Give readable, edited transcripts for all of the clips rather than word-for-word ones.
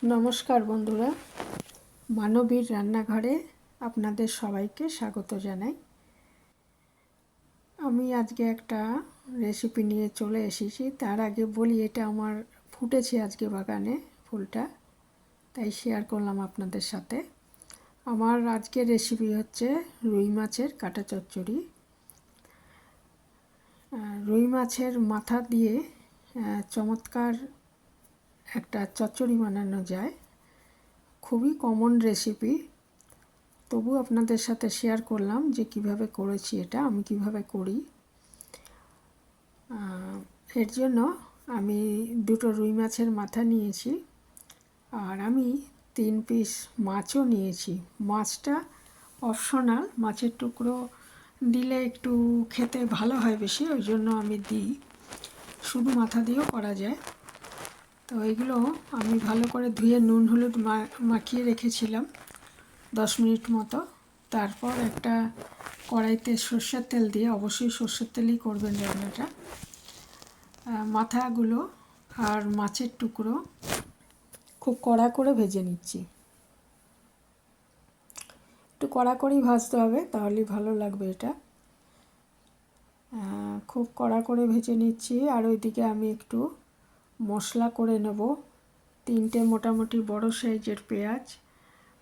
নমস্কার বন্ধুরা, মানবীর রান্নাঘরে আপনাদের সবাইকে স্বাগত জানাই। আমি আজকে একটা রেসিপি নিয়ে চলে এসেছি। তার আগে বলি, এটা আমার ফুটেছে আজকে বাগানে ফুলটা, তাই শেয়ার করলাম আপনাদের সাথে। আমার আজকের রেসিপি হচ্ছে রুই মাছের কাটা চচ্চড়ি। রুই মাছের মাথা দিয়ে চমৎকার একটা চচ্চড়ি বানানো যায়। খুবই কমন রেসিপি, তবু আপনাদের সাথে শেয়ার করলাম যে কিভাবে করেছি, এটা আমি কিভাবে করি। এর জন্য আমি দুটো রুই মাছের মাথা নিয়েছি, আর আমি 3 পিস মাছও নিয়েছি। মাছটা অপশনাল, মাছের টুকরো দিলে একটু খেতে ভালো হয় বেশি, ওই জন্য আমি দিই। শুধু মাথা দিয়েও করা যায়। তো এগুলো আমি ভালো করে ধুয়ে নুন হলুদ মাখিয়ে রেখেছিলাম 10 মিনিট মতো। তারপর একটা কড়াইতে সর্ষের তেল দিয়ে, অবশ্যই সর্ষের তেলই করবেন রান্নাটা, মাথাগুলো আর মাছের টুকরো খুব কড়া করে ভেজে নিচ্ছি। একটু কড়া করেই ভাজতে হবে, তাহলেই ভালো লাগবে এটা। খুব কড়া করে ভেজে নিচ্ছি। আর ওইদিকে আমি একটু মশলা করে নেব। 3টে মোটামুটি বড় সাইজের পেঁয়াজ,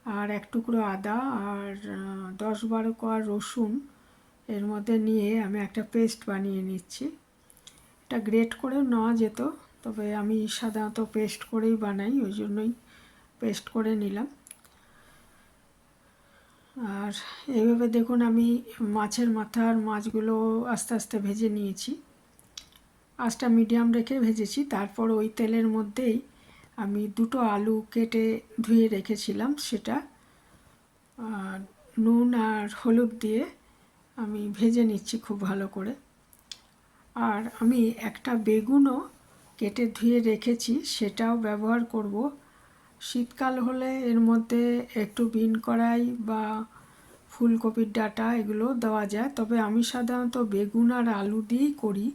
আর 1 টুকরো আদা, আর 10-12 কোয়া রসুন এর মধ্যে নিয়ে আমি একটা পেস্ট বানিয়ে নিচ্ছি। এটা গ্রেট করেও নেওয়া যেত, তবে আমি সাধারণত পেস্ট করেই বানাই, ওই জন্যই পেস্ট করে নিলাম। আর এইভাবে দেখুন, আমি মাছের মাথার মাছগুলো আস্তে আস্তে ভেজে নিয়েছি। আঁচটা মিডিয়াম রেখে ভেজেছি। তারপর ওই তেলের মধ্যেই আমি 2টো আলু কেটে ধুয়ে রেখেছিলাম, সেটা নুন আর হলুদ দিয়ে আমি ভেজে নিচ্ছি খুব ভালো করে। আর আমি একটা বেগুনও কেটে ধুয়ে রেখেছি, সেটাও ব্যবহার করব। শীতকাল হলে এর মধ্যে একটু বিন কড়াই বা ফুলকপির ডাঁটা এগুলো দেওয়া যায়, তবে আমি সাধারণত বেগুন আর আলু দিয়েই করি।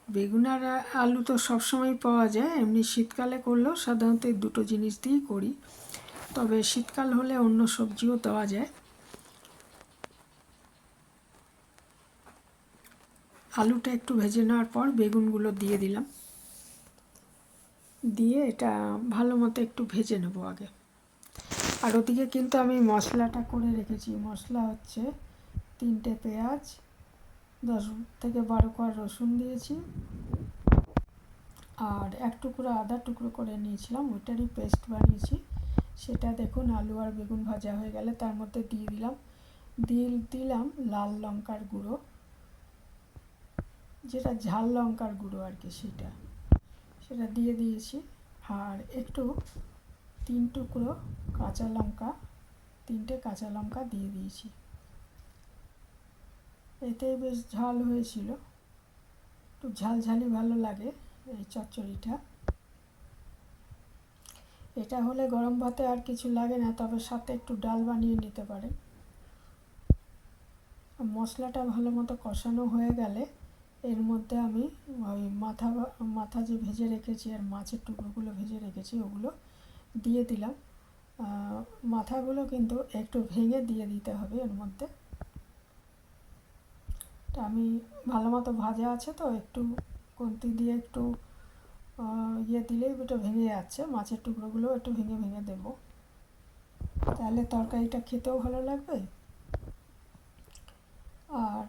বেগুন আর আলু তো সবসময় পাওয়া যায়, এমনি শীতকালে করলেও সাধারণত এই দুটো জিনিস দিয়েই করি, তবে শীতকাল হলে অন্য সবজিও দেওয়া যায়। আলুটা একটু ভেজে নেওয়ার পর বেগুনগুলো দিয়ে দিলাম, দিয়ে এটা ভালো মতো একটু ভেজে নেব আগে। আর ওদিকে কিন্তু আমি মশলাটা করে রেখেছি। মশলা হচ্ছে 3টে পেঁয়াজ, 10-12 কোয়া রসুন দিয়েছি, আর 1 টুকরো আদা টুকরো করে নিয়েছিলাম, ওইটারই পেস্ট বানিয়েছি। সেটা দেখুন আলু আর বেগুন ভাজা হয়ে গেলে তার মধ্যে দিয়ে দিলাম লাল লঙ্কার গুঁড়ো, যেটা ঝাল লঙ্কার গুঁড়ো আর কি, সেটা দিয়ে দিয়েছি। আর একটু 3 টুকরো কাঁচা লঙ্কা, 3টে কাঁচা লঙ্কা দিয়ে দিয়েছি। এতে বেশ ঝাল হয়েছিল, একটু ঝালঝালি ভালো লাগে এই চচ্চড়িটা। এটা হলে গরম ভাতে আর কিছু লাগে না, তবে সাথে একটু ডাল বানিয়ে নিতে পারেন। মশলাটা ভালো মতো কষানো হয়ে গেলে এর মধ্যে আমি ওই মাথা যে ভেজে রেখেছি আর মাছের টুকরোগুলো ভেজে রেখেছি ওগুলো দিয়ে দিলাম। মাথাগুলো কিন্তু একটু ভেঙে দিয়ে দিতে হবে এর মধ্যে। আমি ভালো মতো ভাজা আছে, তো একটু খুন্তি দিয়ে একটু দিলেই ওটা ভেঙে যাচ্ছে। মাছের টুকরোগুলো একটু ভেঙে ভেঙে দেবো, তাহলে তরকারিটা খেতেও ভালো লাগবে আর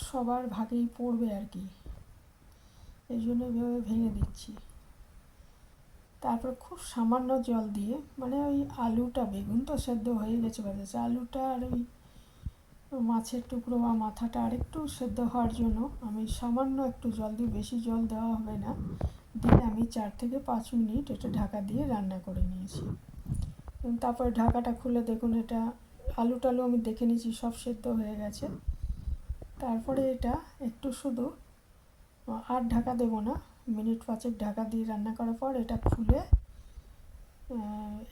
সবার ভাগেই পড়বে আর কি, এই জন্য এভাবে ভেঙে দিচ্ছি। তারপর খুব সামান্য জল দিয়ে, মানে ওই আলুটা, বেগুন তো সেদ্ধ হয়ে গেছে বাজাচ্ছে, আলুটা আর ওই মাছের টুকরো বা মাথাটা আর একটু সেদ্ধ হওয়ার জন্য আমি সামান্য একটু জল দিই, বেশি জল দেওয়া হবে না। দিয়ে আমি 4-5 মিনিট এটা ঢাকা দিয়ে রান্না করে নিয়েছি। তারপরে ঢাকাটা খুলে দেখুন, এটা আলু টালু আমি দেখে নিয়েছি সব সেদ্ধ হয়ে গেছে। তারপরে এটা একটু শুধু, আর ঢাকা দেবো না, মিনিট 5 ঢাকা দিয়ে রান্না করার পর এটা খুলে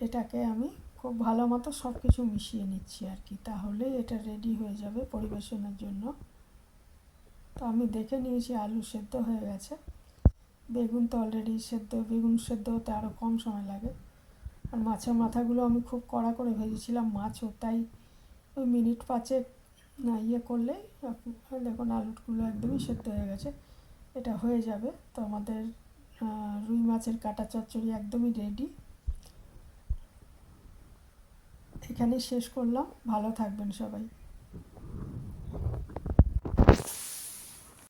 এটাকে আমি খুব ভালো মতো সব কিছু মিশিয়ে নিচ্ছি আর কি, তাহলে এটা রেডি হয়ে যাবে পরিবেশনের জন্য। তো আমি দেখে নিয়েছি আলু সেদ্ধ হয়ে গেছে। বেগুন তো অলরেডি সেদ্ধ, বেগুন সেদ্ধ হতে আরও কম সময় লাগে। আর মাছের মাথাগুলো আমি খুব কড়া করে ভেজেছিলাম, মাছও তাই ওই মিনিট পাঁচেক ইয়ে করলেই দেখুন আলুগুলো একদমই সেদ্ধ হয়ে গেছে। এটা হয়ে যাবে তো আমাদের রুই মাছের কাটা চচ্চড়ি একদমই রেডি। এখানেই শেষ করলাম, ভালো থাকবেন সবাই।